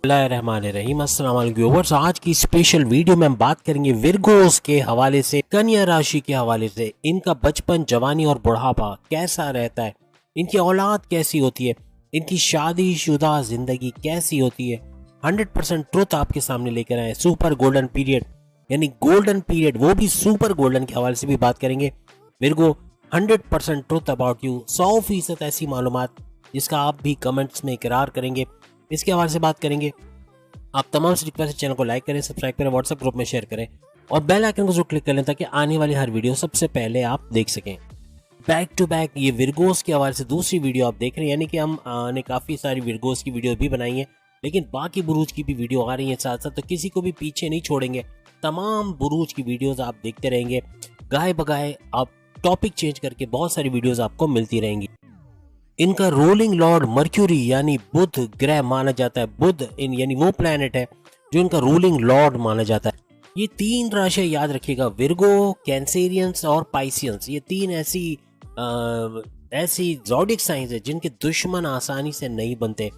बिस्मिल्लाहिर्रहमानिर्रहीम। अस्सलाम वालेकुम व्यूअर्स। आज की स्पेशल वीडियो में हम बात करेंगे विरगोस के हवाले से, कन्या राशि के हवाले से। इनका बचपन, जवानी और बुढ़ापा कैसा रहता है, इनकी औलाद कैसी होती है, इनकी शादीशुदा जिंदगी कैसी होती है। 100% ट्रुथ आपके सामने लेकर आए। सुपर गोल्डन पीरियड, यानी गोल्डन पीरियड, वो भी सुपर गोल्डन के हवाले से भी बात करेंगे। विरगो 100% ट्रुथ अबाउट यू, 100% ऐसी मालूमात जिसका आप भी कमेंट्स में इकरार करेंगे, इसके हवाले से बात करेंगे। आप तमाम से रिक्वेस्ट है, चैनल को लाइक करें, सब्सक्राइब करें, व्हाट्सएप ग्रुप में शेयर करें और बेल आइकन को जरूर क्लिक कर लें ताकि आने वाली हर वीडियो सबसे पहले आप देख सकें। बैक टू बैक ये विरगोस के हवाले से दूसरी वीडियो आप देख रहे हैं, यानी कि हम ने काफ़ी सारी विरगोस की वीडियो भी बनाई है, लेकिन बाकी बुरूज की भी वीडियो आ रही है साथ साथ, तो किसी को भी पीछे नहीं छोड़ेंगे। तमाम बुरूज की वीडियोस आप देखते रहेंगे, गाए बगाए आप टॉपिक चेंज करके बहुत सारी वीडियोस आपको मिलती रहेंगी। इनका रूलिंग लॉर्ड मर्क्यूरी यानी बुध ग्रह माना जाता है। बुध यानी वो प्लैनेट है जो इनका रूलिंग लॉर्ड माना जाता है। ये तीन राशियां याद रखिएगा, विरगो, कैंसेरियंस और पाइसियंस। ये तीन ऐसी ज़ोडिक साइंस है जिनके दुश्मन आसानी से नहीं बनते।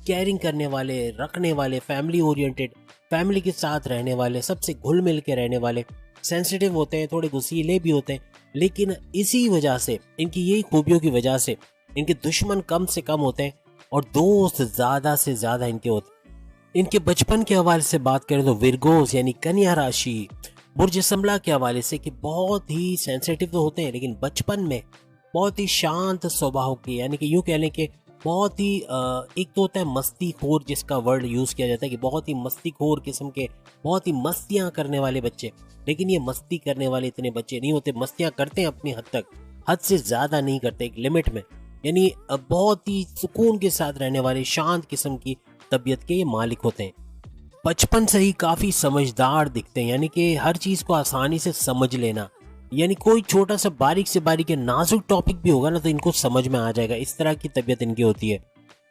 केयरिंग करने वाले, रखने वाले, फैमिली ओरिएंटेड, फैमिली के साथ रहने वाले, सबसे घुल मिल के रहने वाले, सेंसिटिव होते हैं, थोड़े गुस्सीले भी होते हैं, लेकिन इसी वजह से, इनकी यही खूबियों की वजह से इनके दुश्मन कम से कम होते हैं और दोस्त ज्यादा से ज्यादा इनके होते हैं। इनके बचपन के हवाले से बात करें तो विरगोस यानी कन्या राशि बुर्ज संबला के हवाले से कि बहुत ही सेंसिटिव तो होते हैं, लेकिन बचपन में बहुत ही शांत स्वभाव के, यानी कि यूं कह लें कि बहुत ही एक तो होता है मस्तीखोर, जिसका वर्ड यूज किया जाता है कि बहुत ही मस्तीखोर किस्म के, बहुत ही मस्तियां करने वाले बच्चे। लेकिन ये मस्ती करने वाले इतने बच्चे नहीं होते, मस्तियां करते हैं अपनी हद तक, हद से ज्यादा नहीं करते, एक लिमिट में। यानी बहुत ही सुकून के साथ रहने वाले, शांत किस्म की तबीयत के ये मालिक होते हैं। बचपन से ही काफी समझदार दिखते हैं, यानी कि हर चीज को आसानी से समझ लेना, यानी कोई छोटा सा बारीक से बारीक या नाजुक टॉपिक भी होगा ना तो इनको समझ में आ जाएगा, इस तरह की तबीयत इनकी होती है।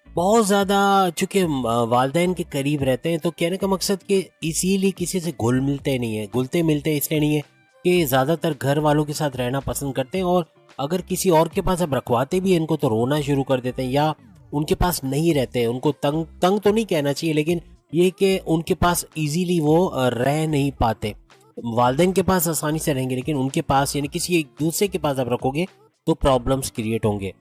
बहुत ज्यादा चूंकि वालिदैन के करीब रहते हैं, तो कहने का मकसद कि इसीलिए किसी से घुल मिलते नहीं है, घुलते मिलते इसलिए नहीं है कि ज्यादातर घर वालों के साथ रहना पसंद करते हैं, और अगर किसी और के पास अब रखवाते भी हैं इनको तो रोना शुरू कर देते हैं, या उनके पास नहीं रहते हैं। उनको तंग तंग तो नहीं कहना चाहिए, लेकिन ये कि उनके पास इजीली वो रह नहीं पाते। वालिदैन के पास आसानी से रहेंगे, लेकिन उनके पास, यानी किसी एक दूसरे के पास आप रखोगे तो प्रॉब्लम्स क्रिएट होंगे।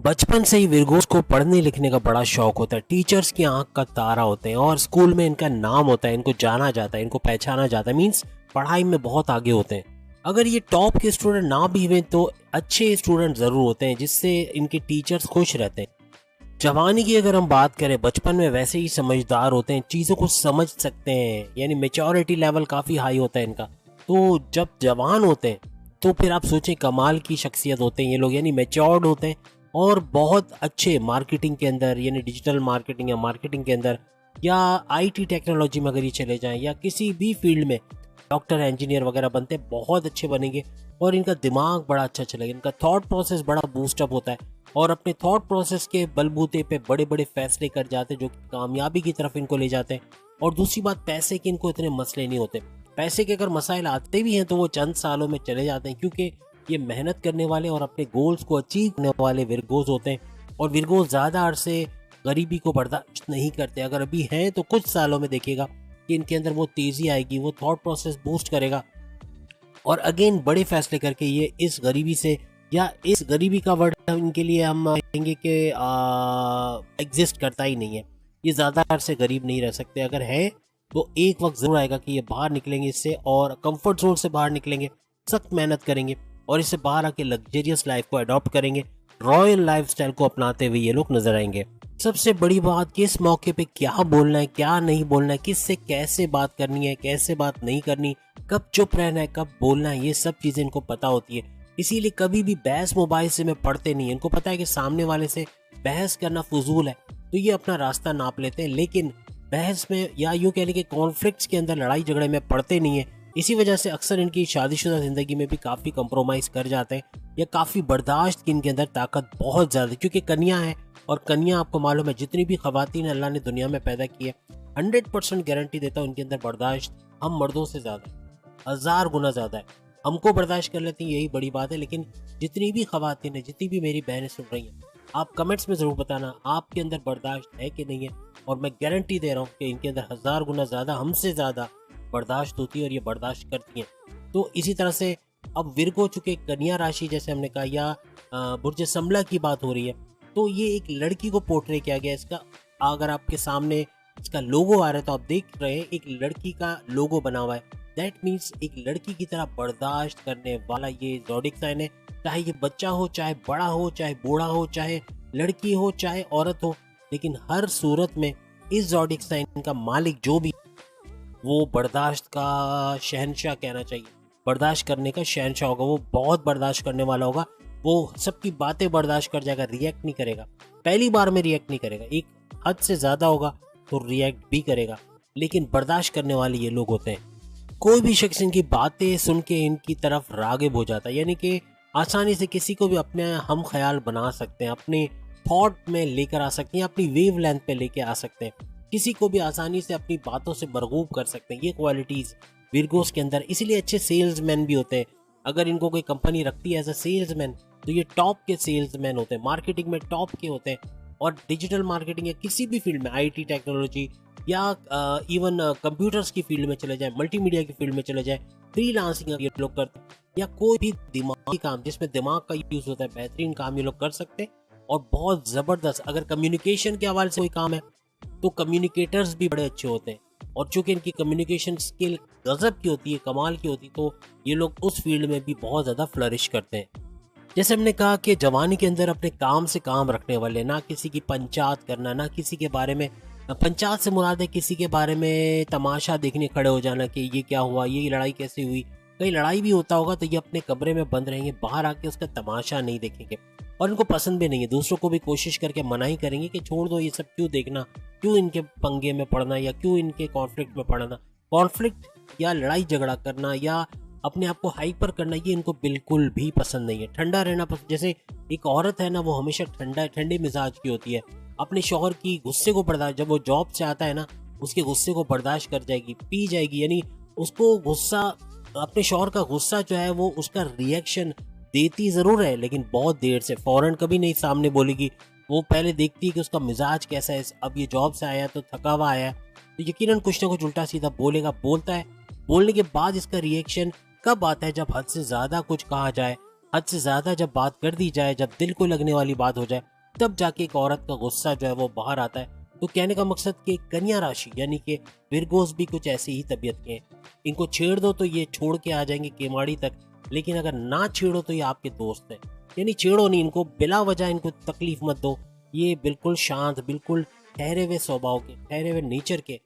बचपन से ही विरगोस को पढ़ने लिखने का बड़ा शौक होता है, टीचर्स की आंख का तारा होते हैं और स्कूल में इनका नाम होता है, इनको जाना जाता है, इनको पहचाना जाता है, मीन्स पढ़ाई में बहुत आगे होते हैं। अगर ये टॉप के स्टूडेंट ना भी हुए तो अच्छे स्टूडेंट जरूर होते हैं, जिससे इनके टीचर्स खुश रहते हैं। जवानी की अगर हम बात करें, बचपन में वैसे ही समझदार होते हैं, चीज़ों को समझ सकते हैं, यानी मेच्योरिटी लेवल काफ़ी हाई होता है इनका। तो जब जवान होते हैं तो फिर आप सोचें कमाल की शख्सियत होते हैं ये लोग, यानी मेच्योर्ड होते हैं और बहुत अच्छे मार्केटिंग के अंदर, यानी डिजिटल मार्केटिंग या मार्केटिंग के अंदर, या आईटी टेक्नोलॉजी में अगर ये चले जाएं, या किसी भी फील्ड में डॉक्टर, इंजीनियर वगैरह बनते हैं, बहुत अच्छे बनेंगे और इनका दिमाग बड़ा अच्छा चलेगा, इनका थॉट प्रोसेस बड़ा बूस्टअप होता है और अपने थॉट प्रोसेस के बलबूते पे बड़े बड़े फैसले कर जाते हैं जो कामयाबी की तरफ इनको ले जाते हैं। और दूसरी बात, पैसे के इनको इतने मसले नहीं होते। पैसे के अगर मसाइल आते भी हैं तो वो चंद सालों में चले जाते हैं, क्योंकि ये मेहनत करने वाले और अपने गोल्स को अचीव करने वाले विरगोस होते हैं। और विरगोस ज़्यादा अरसे गरीबी को बर्दाश्त नहीं करते। अगर अभी हैं तो कुछ सालों में देखिएगा कि इनके अंदर वो तेज़ी आएगी, वो थॉट प्रोसेस बूस्ट करेगा और अगेन बड़े फैसले करके ये इस गरीबी से, या इस गरीबी का वर्ड इनके लिए हम कहेंगे कि एग्जिस्ट करता ही नहीं है, ये ज़्यादा अरसे गरीब नहीं रह सकते। अगर है तो एक वक्त ज़रूर आएगा कि ये बाहर निकलेंगे इससे, और कंफर्ट जोन से बाहर निकलेंगे, सख्त मेहनत करेंगे और इससे बाहर आके लग्जरियस लाइफ को अडॉप्ट करेंगे, रॉयल लाइफस्टाइल को अपनाते हुए ये लोग नजर आएंगे। सबसे बड़ी बात, किस मौके पे क्या बोलना है, क्या नहीं बोलना है, किससे कैसे बात करनी है, कैसे बात नहीं करनी, कब चुप रहना है, कब बोलना है, ये सब चीजें इनको पता होती है। इसीलिए कभी भी बहस मोबाइल से में पढ़ते नहीं है। इनको पता है कि सामने वाले से बहस करना फजूल है, तो ये अपना रास्ता नाप लेते हैं, लेकिन बहस में या यूं कह लें कि कॉन्फ्लिक्ट्स के अंदर, लड़ाई झगड़े में पढ़ते नहीं है। इसी वजह से अक्सर इनकी शादीशुदा जिंदगी में भी काफी कंप्रोमाइज कर जाते हैं, या काफी बर्दाश्त की इनके अंदर ताकत बहुत ज्यादा, क्योंकि कन्या है और कन्या आपको मालूम है जितनी भी खवातीन अल्लाह ने दुनिया में पैदा की है, 100% गारंटी देता हूँ उनके अंदर बर्दाश्त हम मर्दों से ज्यादा है, 1000 गुना ज्यादा है। हमको बर्दाश्त कर लेती हैं यही बड़ी बात है, लेकिन जितनी भी खवातीन है, जितनी भी मेरी बहनें सुन रही हैं, आप कमेंट्स में जरूर बताना आपके अंदर बर्दाश्त है कि नहीं है, और मैं गारंटी दे रहा हूँ कि इनके अंदर 1000 गुना ज़्यादा, हमसे ज़्यादा बर्दाश्त होती है और ये बर्दाश्त करती हैं। तो इसी तरह से अब विर्गो चूँकि कन्या राशि जैसे हमने कहा, या बुर्ज संबला की बात हो रही है, तो ये एक लड़की को पोर्ट्रे किया गया। इसका अगर आपके सामने इसका लोगो आ रहा है तो आप देख रहे हैं एक लड़की का लोगो बना हुआ है। दैट मीन्स एक लड़की की तरह बर्दाश्त करने वाला ये ज़ोडिक साइन है। चाहे ये बच्चा हो, चाहे बड़ा हो, चाहे बूढ़ा हो, चाहे लड़की हो, चाहे औरत हो, लेकिन हर सूरत में इस ज़ोडिक साइन का मालिक जो भी, वो बर्दाश्त का शहंशाह कहना चाहिए, बर्दाश्त करने का शहंशाह होगा। वो बहुत बर्दाश्त करने वाला होगा, वो सबकी बातें बर्दाश्त कर जाएगा, रिएक्ट नहीं करेगा। पहली बार में रिएक्ट नहीं करेगा, एक हद से ज़्यादा होगा तो रिएक्ट भी करेगा, लेकिन बर्दाश्त करने वाले ये लोग होते हैं। कोई भी शख्स इनकी बातें सुन के इनकी तरफ राग़िब हो जाता है, यानी कि आसानी से किसी को भी अपने हम ख्याल बना सकते हैं, अपने थॉट में लेकर आ सकते हैं, अपनी वेव लेंथ पे लेके आ सकते हैं, किसी को भी आसानी से अपनी बातों से मरगूब कर सकते हैं। ये क्वालिटीज़ विर्गोस के अंदर, इसीलिए अच्छे सेल्समैन भी होते हैं। अगर इनको कोई कंपनी रखती है एज अ सेल्समैन, तो ये टॉप के सेल्समैन होते हैं, मार्केटिंग में टॉप के होते हैं। और डिजिटल मार्केटिंग या किसी भी फील्ड में, आईटी टेक्नोलॉजी या इवन कंप्यूटर्स की फील्ड में चले जाए, मल्टीमीडिया की फील्ड में चले जाए, फ्रीलांसिंग ये लोग करते हैं, या कोई भी दिमागी काम जिसमें दिमाग का यूज़ होता है, बेहतरीन काम ये लोग कर सकते हैं। और बहुत ज़बरदस्त, अगर कम्युनिकेशन के हवाले से कोई काम है तो कम्युनिकेटर्स भी बड़े अच्छे होते हैं। और चूंकि इनकी कम्युनिकेशन स्किल गजब की होती है, कमाल की होती है, तो ये लोग उस फील्ड में भी बहुत ज़्यादा फ्लरिश करते हैं। जैसे हमने कहा कि जवानी के अंदर अपने काम से काम रखने वाले, ना किसी की पंचायत करना, ना किसी के बारे में, पंचायत से मुराद है किसी के बारे में तमाशा देखने खड़े हो जाना कि ये क्या हुआ, ये लड़ाई कैसे हुई। कहीं लड़ाई भी होता होगा तो ये अपने कमरे में बंद रहेंगे, बाहर आके उसका तमाशा नहीं देखेंगे, और इनको पसंद भी नहीं है। दूसरों को भी कोशिश करके मना ही करेंगे कि छोड़ दो ये सब, क्यों देखना, क्यों इनके पंगे में पड़ना, या क्यों इनके कॉन्फ्लिक्ट में पड़ना। कॉन्फ्लिक्ट या लड़ाई झगड़ा करना या अपने आप को हाइपर करना, ये इनको बिल्कुल भी पसंद नहीं है। ठंडा रहना पसंद, जैसे एक औरत है ना, वो हमेशा ठंडे मिजाज की होती है, अपने शौहर की गुस्से को बर्दाश्त, जब वो जॉब से आता है ना, उसके गुस्से को बर्दाश्त कर जाएगी, पी जाएगी, यानी उसको गुस्सा, अपने शौहर का गुस्सा जो है वो उसका रिएक्शन देती ज़रूर है, लेकिन बहुत देर से, फौरन कभी नहीं सामने बोलेगी। वो पहले देखती है कि उसका मिजाज कैसा है, अब ये जॉब से आया तो थका हुआ आया, तो यकीनन कुछ ना कुछ उल्टा सीधा बोलेगा, बोलता है। बोलने के बाद इसका रिएक्शन कब आता है, जब हद से ज़्यादा कुछ कहा जाए, हद से ज़्यादा जब बात कर दी जाए, जब दिल को लगने वाली बात हो जाए, तब जाके एक औरत का गुस्सा जो है वो बाहर आता है। तो कहने का मकसद कि कन्या राशि यानी कि विर्गोस भी कुछ ऐसी ही तबीयत के हैं। इनको छेड़ दो तो ये छोड़ के आ जाएंगे केमाड़ी तक, लेकिन अगर ना छेड़ो तो ये आपके दोस्त हैं। यानी छेड़ो नहीं इनको, बिला वजह इनको तकलीफ मत दो। ये बिल्कुल शांत, बिल्कुल ठहरे हुए स्वभाव के, ठहरे हुए नेचर के,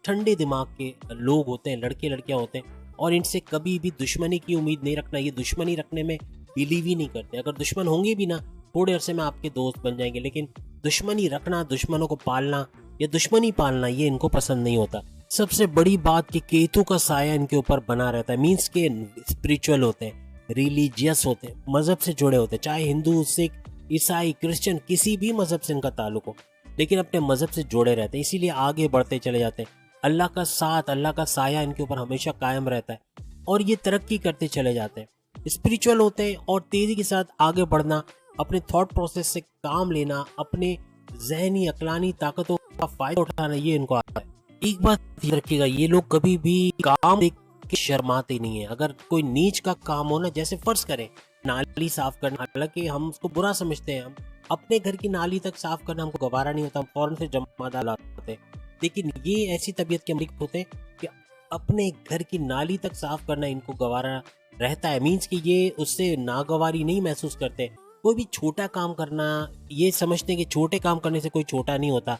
ठंडे दिमाग के लोग होते हैं, लड़के लड़कियां होते हैं, और इनसे कभी भी दुश्मनी की उम्मीद नहीं रखना। ये दुश्मनी रखने में बिलीव ही नहीं करते। अगर दुश्मन होंगे भी ना, थोड़े अरसे में आपके दोस्त बन जाएंगे, लेकिन दुश्मनी रखना, दुश्मनों को पालना या दुश्मनी पालना, ये इनको पसंद नहीं होता। सबसे बड़ी बात कि केतु का साया इनके ऊपर बना रहता है, मीन्स के स्पिरिचुअल होते हैं, रिलीजियस होते हैं, मजहब से जुड़े होते हैं, चाहे हिंदू, सिख, ईसाई, क्रिश्चियन, किसी भी मजहब से इनका ताल्लुक हो, लेकिन अपने मजहब से जुड़े रहते हैं, इसीलिए आगे बढ़ते चले जाते हैं। अल्लाह का साथ, अल्लाह का साया इनके ऊपर हमेशा कायम रहता है, और ये तरक्की करते चले जाते हैं। स्पिरिचुअल होते हैं, और तेजी के साथ आगे बढ़ना, अपने थॉट प्रोसेस से काम लेना, अपने जहनी अकलानी ताकतों का फायदा उठाना, ये इनको आता है। एक बात याद रखिएगा, ये लोग कभी भी काम देख के शर्माते नहीं है। अगर कोई नीच का काम हो ना, जैसे फर्ज करें नाली साफ करना, हालांकि हम उसको बुरा समझते हैं, हम अपने घर की नाली तक साफ करना हमको गवारा नहीं होता, हम फौरन से जमा डालते हैं, लेकिन ये ऐसी तबीयत के मालिक होते हैं कि अपने घर की नाली तक साफ करना इनको गवारा रहता है। मीन्स कि ये उससे नागवारी नहीं महसूस करते। कोई भी छोटा काम करना, ये समझते हैं कि छोटे काम करने से कोई छोटा नहीं होता,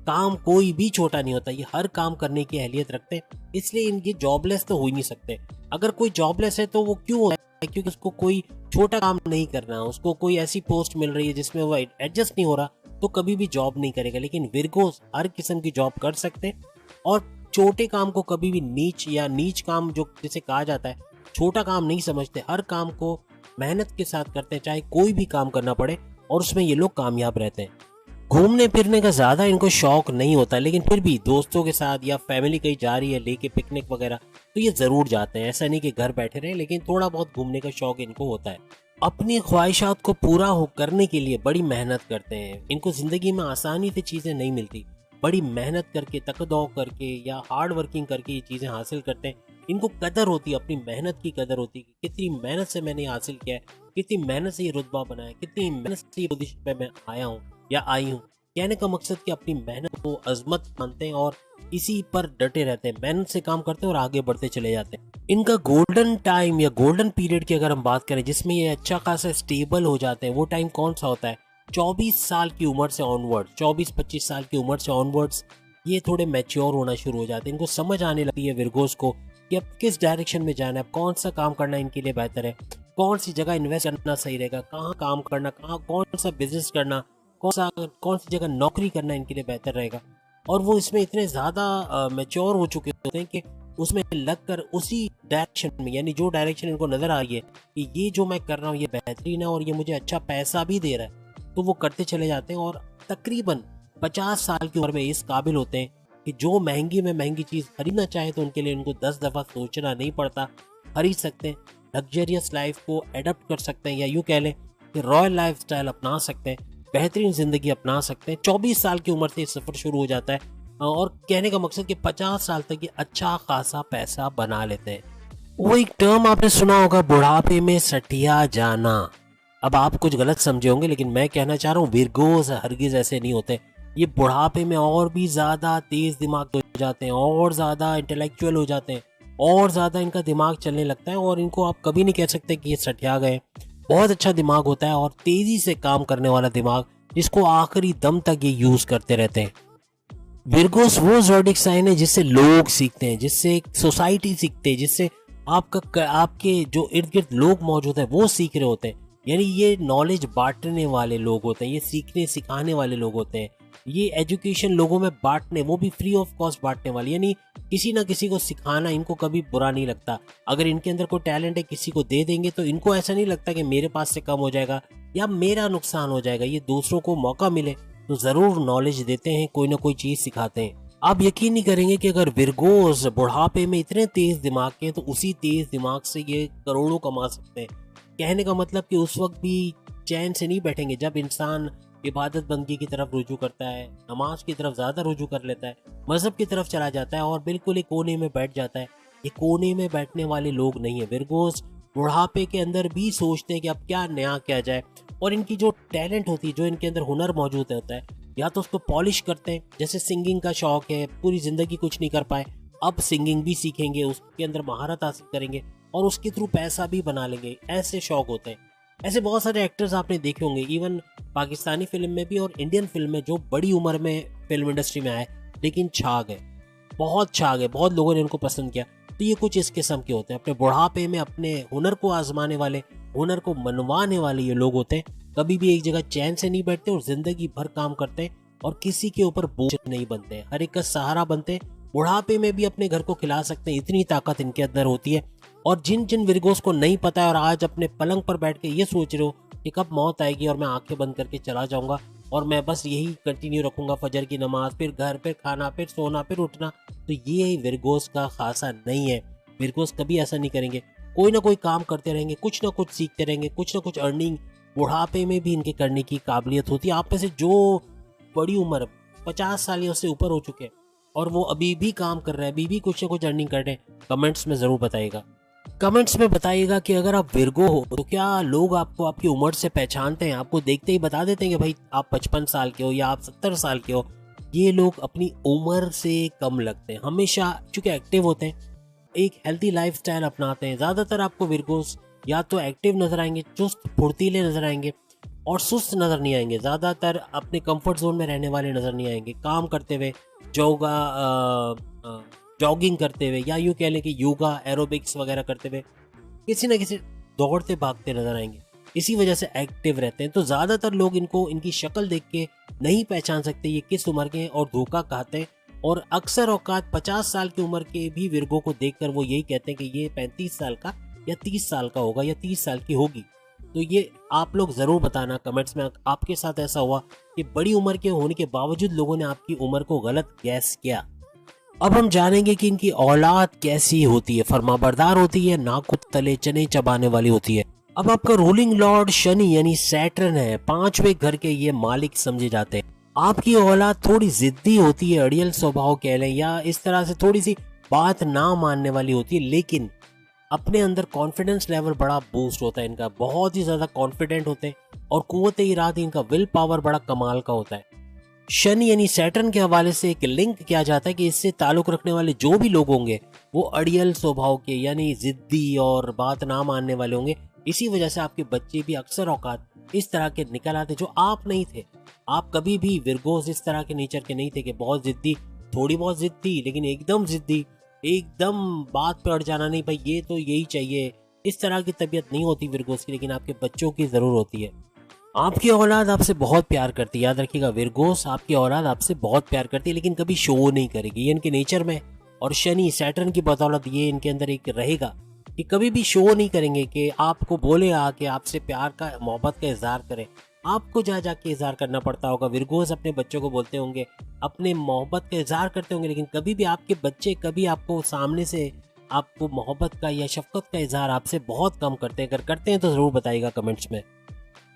काम कोई भी छोटा नहीं होता, ये हर काम करने की अहलियत रखते हैं, इसलिए इनके जॉबलेस तो हो ही नहीं सकते। अगर कोई जॉबलेस है तो वो क्यों है, क्योंकि उसको कोई छोटा काम नहीं करना, उसको कोई ऐसी पोस्ट मिल रही है जिसमें वो एडजस्ट नहीं हो रहा, तो कभी भी जॉब नहीं करेगा। लेकिन विर्गोस हर किस्म की जॉब कर सकते हैं, और छोटे काम को कभी भी नीच या नीच काम जो जिसे कहा जाता है, छोटा काम नहीं समझते, हर काम को मेहनत के साथ करते हैं, चाहे कोई भी काम करना पड़े, और उसमें ये लोग कामयाब रहते हैं। घूमने फिरने का ज़्यादा इनको शौक नहीं होता, लेकिन फिर भी दोस्तों के साथ या फैमिली कहीं जा रही है लेके पिकनिक वगैरह, तो ये ज़रूर जाते हैं। ऐसा नहीं कि घर बैठे रहे, लेकिन थोड़ा बहुत घूमने का शौक इनको होता है। अपनी ख्वाहिशात को पूरा करने के लिए बड़ी मेहनत करते हैं। इनको ज़िंदगी में आसानी से चीज़ें नहीं मिलती, बड़ी मेहनत करके, तकदौ करके या हार्ड वर्किंग करके ये चीज़ें हासिल करते हैं, इनको कदर होती है, अपनी मेहनत की कदर होती है कि कितनी मेहनत से मैंने हासिल किया है, कितनी मेहनत से ये रुतबा बनाया है, कितनी मेहनत से ये पोजीशन पे मैं आया हूँ या आई हूँ। कहने का मकसद कि अपनी मेहनत को अजमत मानते हैं और इसी पर डटे रहते हैं, मेहनत से काम करते हैं और आगे बढ़ते चले जाते हैं। इनका गोल्डन टाइम या गोल्डन पीरियड की अगर हम बात करें जिसमें ये अच्छा खासा स्टेबल हो जाते हैं, वो टाइम कौन सा होता है? 24 साल की उम्र से ऑनवर्ड्स, 24-25 साल की उम्र से ऑनवर्ड्स ये थोड़े मैच्योर होना शुरू हो जाते हैं। इनको समझ आने लगती है विरगोस को कि अब किस डायरेक्शन में जाना है, अब कौन सा काम करना इनके लिए बेहतर है, कौन सी जगह इन्वेस्ट करना सही रहेगा, कहाँ काम करना, कहाँ कौन सा बिजनेस करना, कौन सी जगह नौकरी करना इनके लिए बेहतर रहेगा। और वो इसमें इतने ज़्यादा मैच्योर हो चुके होते हैं कि उसमें लगकर उसी डायरेक्शन में, यानी जो डायरेक्शन इनको नज़र आ रही है कि ये जो मैं कर रहा हूँ ये बेहतरीन है और ये मुझे अच्छा पैसा भी दे रहा है, तो वो करते चले जाते हैं। और तकरीबन 50 साल की उम्र में इस काबिल होते हैं कि जो महंगी में महंगी चीज़ खरीदना चाहे तो उनके लिए इनको 10 दफ़ा सोचना नहीं पड़ता, खरीद सकते हैं। लग्जरियस लाइफ को एडप्ट कर सकते हैं या यूँ कह लें कि रॉयल लाइफ स्टाइल अपना सकते हैं, बेहतरीन ज़िंदगी अपना सकते हैं। 24 साल की उम्र से सफ़र शुरू हो जाता है और कहने का मकसद कि 50 साल तक ये अच्छा खासा पैसा बना लेते हैं। वो एक टर्म आपने सुना होगा, बुढ़ापे में सठिया जाना। अब आप कुछ गलत समझे होंगे लेकिन मैं कहना चाह रहा हूँ विरगोस हरगिज ऐसे नहीं होते। ये बुढ़ापे में और भी ज़्यादा तेज़ दिमाग हो जाते हैं, और ज़्यादा इंटेलेक्चुअल हो जाते हैं, और ज़्यादा इनका दिमाग चलने लगता है और इनको आप कभी नहीं कह सकते कि ये सठिया गए। बहुत अच्छा दिमाग होता है और तेज़ी से काम करने वाला दिमाग जिसको आखिरी दम तक ये यूज़ करते रहते हैं। विरगोस वो ज़ोडिक साइन है जिससे लोग सीखते हैं, जिससे सोसाइटी सीखते हैं, जिससे आपके जो इर्द गिर्द लोग मौजूद हैं वो सीख रहे होते हैं। यानी ये नॉलेज बांटने वाले लोग होते हैं, ये सीखने सिखाने वाले लोग होते हैं, ये एजुकेशन लोगों में बांटने, वो भी फ्री ऑफ कॉस्ट बांटने वाले, यानी किसी ना किसी को सिखाना इनको कभी बुरा नहीं लगता। अगर इनके अंदर कोई टैलेंट है किसी को दे देंगे तो इनको ऐसा नहीं लगता कि मेरे पास से कम हो जाएगा या मेरा नुकसान हो जाएगा। ये दूसरों को मौका मिले तो ज़रूर नॉलेज देते हैं, कोई ना कोई चीज़ सिखाते हैं। आप यकीन नहीं करेंगे कि अगर विरगोस बुढ़ापे में इतने तेज़ दिमाग के हैं तो उसी तेज़ दिमाग से ये करोड़ों कमा सकते हैं। कहने का मतलब कि उस वक्त भी चैन से नहीं बैठेंगे जब इंसान इबादत बंदगी की तरफ रुजू करता है, नमाज की तरफ ज़्यादा रुजू कर लेता है, मज़हब की तरफ चला जाता है और बिल्कुल एक कोने में बैठ जाता है। ये कोने में बैठने वाले लोग नहीं है। विरगोस बुढ़ापे के अंदर भी सोचते हैं कि अब क्या नया किया जाए और इनकी जो टैलेंट होती है, जो इनके अंदर हुनर मौजूद होता है, या तो उसको पॉलिश करते हैं। जैसे सिंगिंग का शौक है, पूरी ज़िंदगी कुछ नहीं कर पाए, अब सिंगिंग भी सीखेंगे, उसके अंदर महारत हासिल करेंगे और उसके थ्रू पैसा भी बना लेंगे। ऐसे शौक होते हैं। ऐसे बहुत सारे एक्टर्स आपने देखे होंगे, इवन पाकिस्तानी फिल्म में भी और इंडियन फिल्म में, जो बड़ी उम्र में फिल्म इंडस्ट्री में आए लेकिन छा गए, बहुत छा गए, बहुत लोगों ने उनको पसंद किया। तो ये कुछ इस किस्म के होते हैं, अपने बुढ़ापे में अपने हुनर को आजमाने वाले, हुनर को मनवाने वाले ये लोग होते हैं। कभी भी एक जगह चैन से नहीं बैठते और जिंदगी भर काम करते हैं और किसी के ऊपर बोझ नहीं बनते हैं, हर एक का सहारा बनते हैं। बुढ़ापे में भी अपने घर को खिला सकते हैं, इतनी ताकत इनके अंदर होती है। और जिन जिन विरगोस को नहीं पता है और आज अपने पलंग पर बैठ के ये सोच रहे हो कि कब मौत आएगी और मैं आंखें बंद करके चला जाऊंगा और मैं बस यही कंटिन्यू रखूंगा, फजर की नमाज, फिर घर, फिर खाना, फिर सोना, फिर उठना, तो ये विरगोस का खासा नहीं है। विरगोस कभी ऐसा नहीं करेंगे, कोई ना कोई काम करते रहेंगे, कुछ ना कुछ सीखते रहेंगे, कुछ ना कुछ अर्निंग बुढ़ापे में भी इनके करने की काबिलियत होती है। आप में से जो बड़ी उम्र 50 साल या उससे ऊपर हो चुके हैं और वो अभी भी काम कर रहे हैं, अभी भी कुछ ना कुछ अर्निंग कर रहे हैं, कमेंट्स में ज़रूर बताइएगा। कमेंट्स में बताइएगा कि अगर आप विरगो हो तो क्या लोग आपको आपकी उम्र से पहचानते हैं, आपको देखते ही बता देते हैं कि भाई आप 55 साल के हो या आप 70 साल के हो। ये लोग अपनी उम्र से कम लगते हैं, हमेशा चूँकि एक्टिव होते हैं, एक हेल्थी लाइफस्टाइल अपनाते हैं। ज़्यादातर आपको विरगोस या तो एक्टिव नज़र आएंगे, चुस्त फुर्तीले नज़र आएंगे और सुस्त नज़र नहीं आएंगे। ज़्यादातर अपने कंफर्ट जोन में रहने वाले नज़र नहीं आएंगे, काम करते हुए, जॉगिंग करते हुए या यूँ कह लें कि योगा, एरोबिक्स वगैरह करते हुए किसी न किसी दौड़ते भागते नजर आएंगे। इसी वजह से एक्टिव रहते हैं। तो ज़्यादातर लोग इनको, इनकी शक्ल देख के नहीं पहचान सकते ये किस उम्र के हैं और धोखा खाते हैं। और अक्सर औकात 50 साल की उम्र के भी विरगो को देखकर वो यही कहते हैं कि ये 35 साल का या 30 साल का होगा या 30 साल की होगी। तो ये आप लोग ज़रूर बताना कमेंट्स में, आपके साथ ऐसा हुआ कि बड़ी उम्र के होने के बावजूद लोगों ने आपकी उम्र को गलत गैस किया। अब हम जानेंगे कि इनकी औलाद कैसी होती है, फरमाबरदार होती है, नाक तले चने चबाने वाली होती है। अब आपका रूलिंग लॉर्ड शनि यानी सैटर्न है, 5वें घर के ये मालिक समझे जाते हैं। आपकी औलाद थोड़ी जिद्दी होती है, अड़ियल स्वभाव कह लें, या इस तरह से थोड़ी सी बात ना मानने वाली होती है, लेकिन अपने अंदर कॉन्फिडेंस लेवल बड़ा बूस्ट होता है इनका, बहुत ही ज्यादा कॉन्फिडेंट होते हैं और कुव्वत इरादा, इनका विल पावर बड़ा कमाल का होता है। शनि यानी सैटर्न के हवाले से एक लिंक किया जाता है कि इससे ताल्लुक रखने वाले जो भी लोग होंगे वो अड़ियल स्वभाव के यानी जिद्दी और बात ना मानने वाले होंगे। इसी वजह से आपके बच्चे भी अक्सर औकात इस तरह के निकल आते जो आप नहीं थे। आप कभी भी विरगोस इस तरह के नेचर के नहीं थे कि बहुत जिद्दी, थोड़ी बहुत जिद थी लेकिन एकदम जिद्दी, एकदम बात पे अड़ जाना, नहीं भाई ये तो यही चाहिए, इस तरह की तबीयत नहीं होती विरगोस की, लेकिन आपके बच्चों की जरूर होती है। आपकी औलाद आपसे बहुत प्यार करती है, याद रखिएगा विरगोस, आपकी औलाद आपसे बहुत प्यार करती है लेकिन कभी शो नहीं करेगी, ये इनके नेचर में। और शनि सैटर्न की बदौलत ये इनके अंदर एक रहेगा कि कभी भी शो नहीं करेंगे कि आपको बोले आके आपसे प्यार का मोहब्बत का इजहार करें, आपको जा जाके इजहार करना पड़ता होगा। विरगोस अपने बच्चों को बोलते होंगे, अपने मोहब्बत का इजहार करते होंगे, लेकिन कभी भी आपके बच्चे कभी आपको सामने से आपको मोहब्बत का या शफकत का इजहार आपसे बहुत कम करते हैं। अगर करते हैं तो जरूर बताइएगा कमेंट्स में।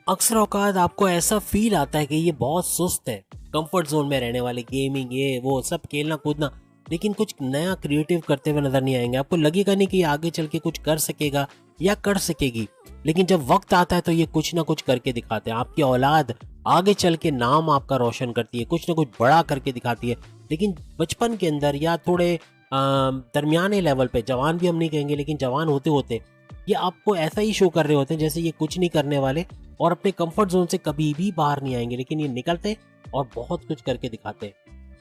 अक्सर औकात आपको ऐसा फील आता है कि ये बहुत सुस्त है, कंफर्ट जोन में रहने वाले, गेमिंग ये वो सब खेलना कूदना, लेकिन कुछ नया क्रिएटिव करते हुए नजर नहीं आएंगे। आपको लगेगा नहीं कि ये आगे चल के कुछ कर सकेगा या कर सकेगी, लेकिन जब वक्त आता है तो ये कुछ ना कुछ करके दिखाते हैं। आपकी औलाद आगे चल के नाम आपका रोशन करती है, कुछ ना कुछ बड़ा करके दिखाती है, लेकिन बचपन के अंदर या थोड़े दरमियाने लेवल पे, जवान भी हम नहीं कहेंगे लेकिन जवान होते होते ये आपको ऐसा ही शो कर रहे होते हैं जैसे ये कुछ नहीं करने वाले और अपने कंफर्ट जोन से कभी भी बाहर नहीं आएंगे, लेकिन ये निकलते और बहुत कुछ करके दिखाते हैं।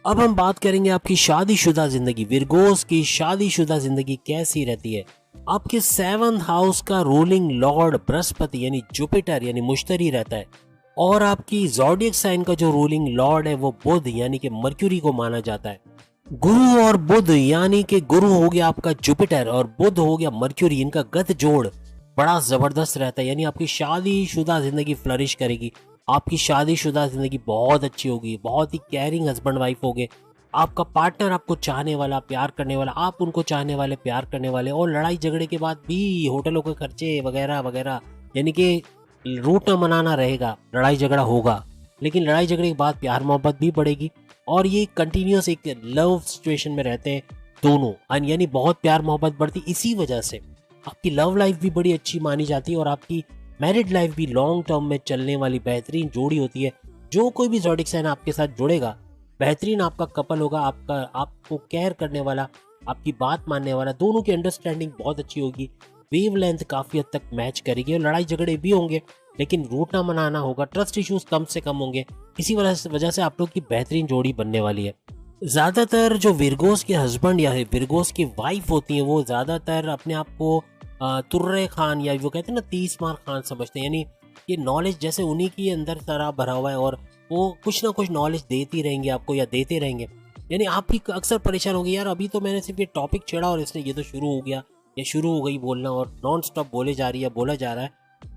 अब हम बात करेंगे आपकी शादीशुदा जिंदगी। विरगोस की शादीशुदा जिंदगी कैसी रहती है। आपके 7th हाउस का रूलिंग लॉर्ड बृहस्पति यानी जुपिटर यानी मुश्तरी रहता है, और आपकी ज़ोडिएक साइन का जो रूलिंग लॉर्ड है वो बुध यानी कि मर्क्यूरी को माना जाता है। गुरु और बुध यानी कि गुरु हो गया आपका जुपिटर और बुध हो गया मर्क्यूरी, इनका गत जोड़ बड़ा जबरदस्त रहता है, यानी आपकी शादीशुदा जिंदगी फ्लरिश करेगी। आपकी शादीशुदा जिंदगी बहुत अच्छी होगी, बहुत ही केयरिंग हस्बैंड वाइफ होगे। आपका पार्टनर आपको चाहने वाला, प्यार करने वाला, आप उनको चाहने वाले, प्यार करने वाले, और लड़ाई झगड़े के बाद भी होटलों के खर्चे वगैरह वगैरह, यानी कि रूट न मनाना रहेगा, लड़ाई झगड़ा होगा, लेकिन लड़ाई झगड़े के बाद प्यार मोहब्बत भी बढ़ेगी और ये कंटिन्यूस एक लव सिचुएशन में रहते हैं दोनों, यानी बहुत प्यार मोहब्बत बढ़ती। इसी वजह से आपकी लव लाइफ भी बड़ी अच्छी मानी जाती है और आपकी मैरिड लाइफ भी लॉन्ग टर्म में चलने वाली बेहतरीन जोड़ी होती है। जो कोई भी ज़ोडिएक साइन आपके साथ जुड़ेगा बेहतरीन आपका कपल होगा, आपको केयर करने वाला, आपकी बात मानने वाला, दोनों की अंडरस्टैंडिंग बहुत अच्छी होगी, वेवलेंथ काफ़ी हद तक मैच करेगी और लड़ाई झगड़े भी होंगे लेकिन रूट ना मनाना होगा, ट्रस्ट इश्यूज कम से कम होंगे। इसी वजह से आप लोग की बेहतरीन जोड़ी बनने वाली है। ज़्यादातर जो विरगोस के हस्बैंड या विरगोस की वाइफ होती हैं वो ज़्यादातर अपने आप को तुर्रे खान या वो कहते हैं ना 30 मार खान समझते हैं, यानी ये नॉलेज जैसे उन्हीं के अंदर तरह भरा हुआ है और वो कुछ ना कुछ नॉलेज देती रहेंगे आपको या देते रहेंगे। यानी आप भी अक्सर परेशान होंगे, यार अभी तो मैंने सिर्फ ये टॉपिक छेड़ा और इसने ये तो शुरू हो गया या शुरू हो गई बोलना और नॉन स्टॉप बोले जा रही है, बोला जा रहा है,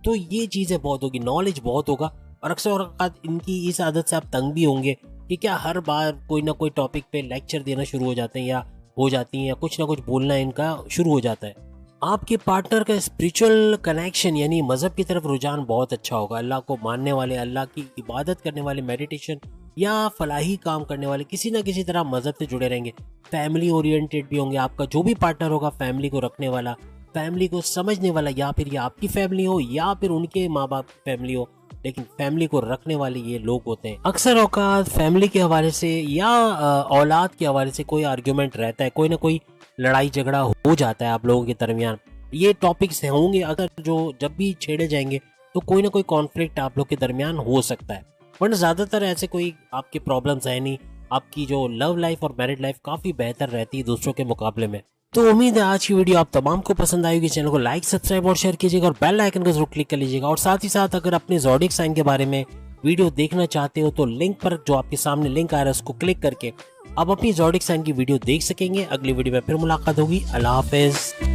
तो ये चीज़ें बहुत होगी, नॉलेज बहुत होगा। और अक्सर इनकी इस आदत से आप तंग भी होंगे कि क्या हर बार कोई ना कोई टॉपिक पे लेक्चर देना शुरू हो जाते हैं या हो जाती हैं या कुछ ना कुछ बोलना इनका शुरू हो जाता है। आपके पार्टनर का स्पिरिचुअल कनेक्शन यानी मजहब की तरफ रुझान बहुत अच्छा होगा। अल्लाह को मानने वाले, अल्लाह की इबादत करने वाले, मेडिटेशन या फलाही काम करने वाले किसी ना किसी तरह मजहब से जुड़े रहेंगे। फैमिली ओरिएंटेड भी होंगे। आपका जो भी पार्टनर होगा फैमिली को रखने वाला, फैमिली को समझने वाला, या फिर ये आपकी फैमिली हो या फिर उनके माँ बाप की फैमिली हो, लेकिन फैमिली को रखने वाले ये लोग होते हैं। अक्सर औकात फैमिली के हवाले से या औलाद के हवाले से कोई आर्ग्यूमेंट रहता है, कोई ना कोई लड़ाई झगड़ा हो जाता है आप लोगों के दरमियान। ये टॉपिक्स होंगे अगर जो जब भी छेड़े जाएंगे तो कोई ना कोई कॉन्फ्लिक्ट आप लोग के दरमियान हो सकता है, वरना ज़्यादातर ऐसे कोई आपके प्रॉब्लम्स है नहीं। आपकी जो लव लाइफ और मैरिड लाइफ काफ़ी बेहतर रहती है दूसरों के मुकाबले में। तो उम्मीद है आज की वीडियो आप तमाम को पसंद आएगी। चैनल को लाइक, सब्सक्राइब और शेयर कीजिएगा और बेल आइकन को जरूर क्लिक कर लीजिएगा। और साथ ही साथ अगर अपने ज़ोडिएक साइन के बारे में वीडियो देखना चाहते हो तो लिंक पर जो आपके सामने लिंक आ रहा है उसको क्लिक करके आप अपनी ज़ोडिएक साइन की वीडियो देख सकेंगे। अगली वीडियो में फिर मुलाकात होगी। अल्लाह हाफिज़।